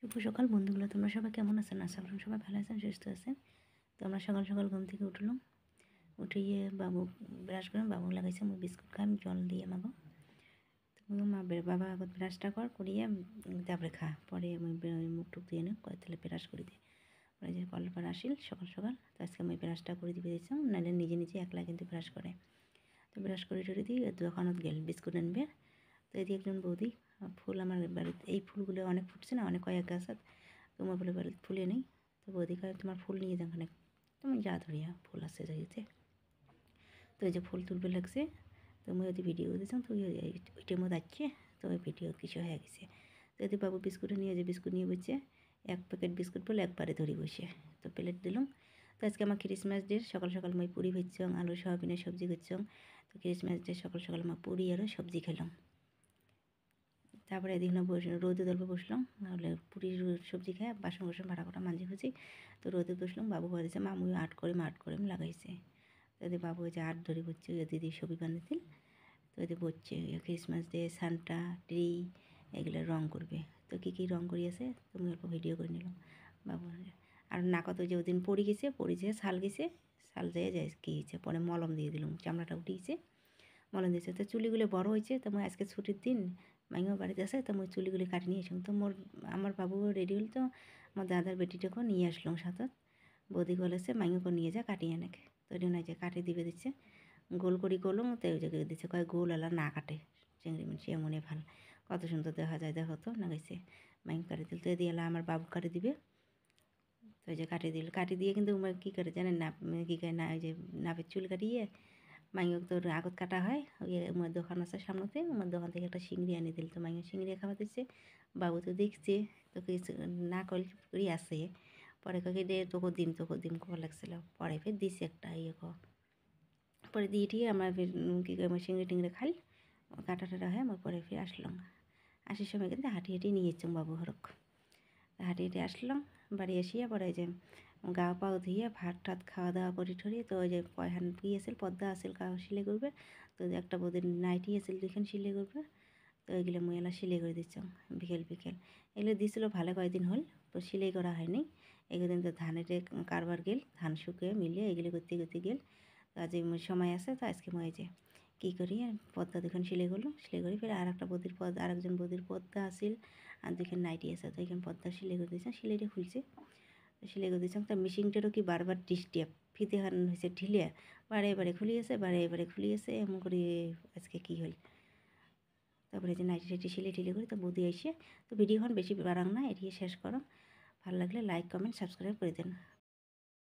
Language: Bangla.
শুভ সকাল বন্ধুগুলো, তোমরা সবাই কেমন আছেন? আশা করি সবাই ভালো আছেন, সুস্থ আছেন। তো আমরা সকাল সকাল ঘুম থেকে উঠলাম, উঠে গিয়ে বাবু ব্রাশ করে বাবু লাগাইছে, আমি বিস্কুট খাই জল দিয়ে মাগো। তো মা বাবা আগত ব্রাশটা করিয়ে তারপরে খা, পরে আমি মুখ টুক দিয়ে নে কয় তাহলে ব্রাশ করে দিই। পরে যে কলপার আসিল সকাল সকাল, তো আজকে আমি ব্রাশটা করে দিবে দিয়েছিলাম, নাহলে নিজে নিজে একলা কিন্তু ব্রাশ করে। তো ব্রাশ করে টরে দিই, দোকানত গেল বিস্কুট আনবে। তো এদিকে একজন বৌদি ফুল আমার বাড়িতে, এই ফুলগুলো অনেক ফুটছে না, অনেক কয়েক গাছ আছে, তোমার বলে বাড়িতে ফুলে নেই। তো বৌদি কয় তোমার ফুল নিয়ে যাও, ওখানে তুমি যা ধরিয়া ফুল আছে যাইতে। তো এই যে ফুল তুলবে লাগছে, তো মুই ওদের ভিডিও দিয়েছিলাম, তো ওইটার মধ্যে আসছে, তো ওই ভিডিও কিছু হয়ে গেছে। তো এদের বাবু বিস্কুটে নিয়ে যে বিস্কুট নিয়ে বসছে, এক প্যাকেট বিস্কুট বলে একবারে ধরি বসে, তো প্লেট দিলাম। তো আজকে আমার ক্রিসমাস ডে, সকাল সকাল মই পুরি ভেজছং, আলু সয়াবিনের সবজি করছং। তো ক্রিসমাস ডে সকাল সকাল আমার পুরি আর সবজি খেলাম। তারপরে এদিকে রোদে দলবে বসলাম, নাহলে পুরীর সবজি খায় বাসন কোসন ভাড়া করা মাঝে খুঁজি। তো রোদে বসলাম, বাবু বলেছে মামু আর্ট করে লাগাইছে। তো এদের বাবু যে আর্ট ধরে বসছে, ওই দিদি ছবি বানাতেন। তো এদের বসছে ক্রিসমাস ডে, সান্টা ট্রি এগুলো রং করবে। তো কী রং করিয়েছে তুমি অল্প ভিডিও করে নিলাম বাবু। আর নাকত যে ওদিন পড়ে গেছে, শাল গেছে, শাল যায় কী হয়েছে, পরে মলম দিয়ে দিলাম, চামড়াটা উঠে গেছে, মলম দিয়েছে। তো চুলিগুলো বড় হয়েছে, তো মই আজকে ছুটির দিন মাইও বাড়িতে আসে, তো মই চুলিগুলি কাটি নিয়ে আসলাম। তো আমার বাবু রেডি হল, তো আমার দাদার বেটিটাকে নিয়ে আসলাম সাথে। বৌদি বলেছে মাইকে নিয়ে যা কাটিয়ে এনেকে, তো ওই জন্য যে কাটি দিবে দিচ্ছে, গোল করি করলাম, তো ওই জায়গায় দিচ্ছে কয় গোল আলা না কাটে, চিংড়ি মিষ্টি এমনই ভাল, কত সুন্দর দেখা যায়, দেখো তো না গেছে। মাইকে কাটি দিল, তো এদিকে এলা আমার বাবু কাটি দিবে। তো ওই যে কাটি দিয়ে কিন্তু কী করে জানেন না, কী করে না, ওই যে নাপের চুল কাটিয়ে মাইকে তো আগত কাটা হয়, ওই আমার দোকান আছে সামনেতে, আমার দোকান থেকে একটা চিংড়ি আনি দিল, তো মাইকে চিংড়ি খাওয়া দিচ্ছে। বাবু তো দেখছে, তো কিছু না করি আছে, পরে কাকে দে তোকে দিন কো লাগছিল, পরে ফের দিছে একটা ইয়ে পরে দিয়ে ঠিয়ে আমরা ফের কী করে আমার চিংড়ি টিংড়ি খাই, কাটা টাটা হয়, আমার পরে ফিরে আসলাম। আসার সময় কিন্তু হাঁটি নিয়ে যাচ্ছ বাবু হরক, হাঁটি আসলাম। বাড়ি আসিয়া পরে যে গা পাও ধুয়ে ভাত টাত খাওয়া দাওয়া করি ঠরি, তো ওই যে পয়হান আসিল পদ্মা আসিল কাউ সিলাই করবে, তো একটা বোধের নাইটি আসিল দুইখান সিলাই করবে, তো ওইগুলো মুই এলা সিলাই করে দিচ্ছ বিকেল এগুলো দিয়েছিলো ভালো কয়েকদিন হল, তো সিলাই করা হয়নি। এগুলো তো ধানের কারবার গেল, ধান শুকিয়ে মিলিয়ে এগুলো করতে গেল। তো আজ সময় আছে, তো আজকে মই যে কী করি পদ্মা দুখান সিলাই করলাম, সিলাই করি ফের আর একটা আরেকজন বৌদির পদ্মা আসিল, আর দুইখান নাইটি আছে, তো এখানে পদ্মা সিলাই করে দিয়েছিলাম, সিলাইটা খুলছে, সিলাই করে দিয়েছিলাম। তার মেশিনটারও কি বারবার ডিস্টার্ব, ফিতে হান হয়েছে ঢিলে, বারে খুলিয়েছে, বারে খুলিয়েছে, এমন করে আজকে কী হল। তারপরে যে নাইটি টাইটি সিলাই টিলে করি, তো বৌদি এসে, তো ভিডিওখন বেশি বাড়াং না, এটিয়ে শেষ করো। ভালো লাগলে লাইক কমেন্ট সাবস্ক্রাইব করে দেন।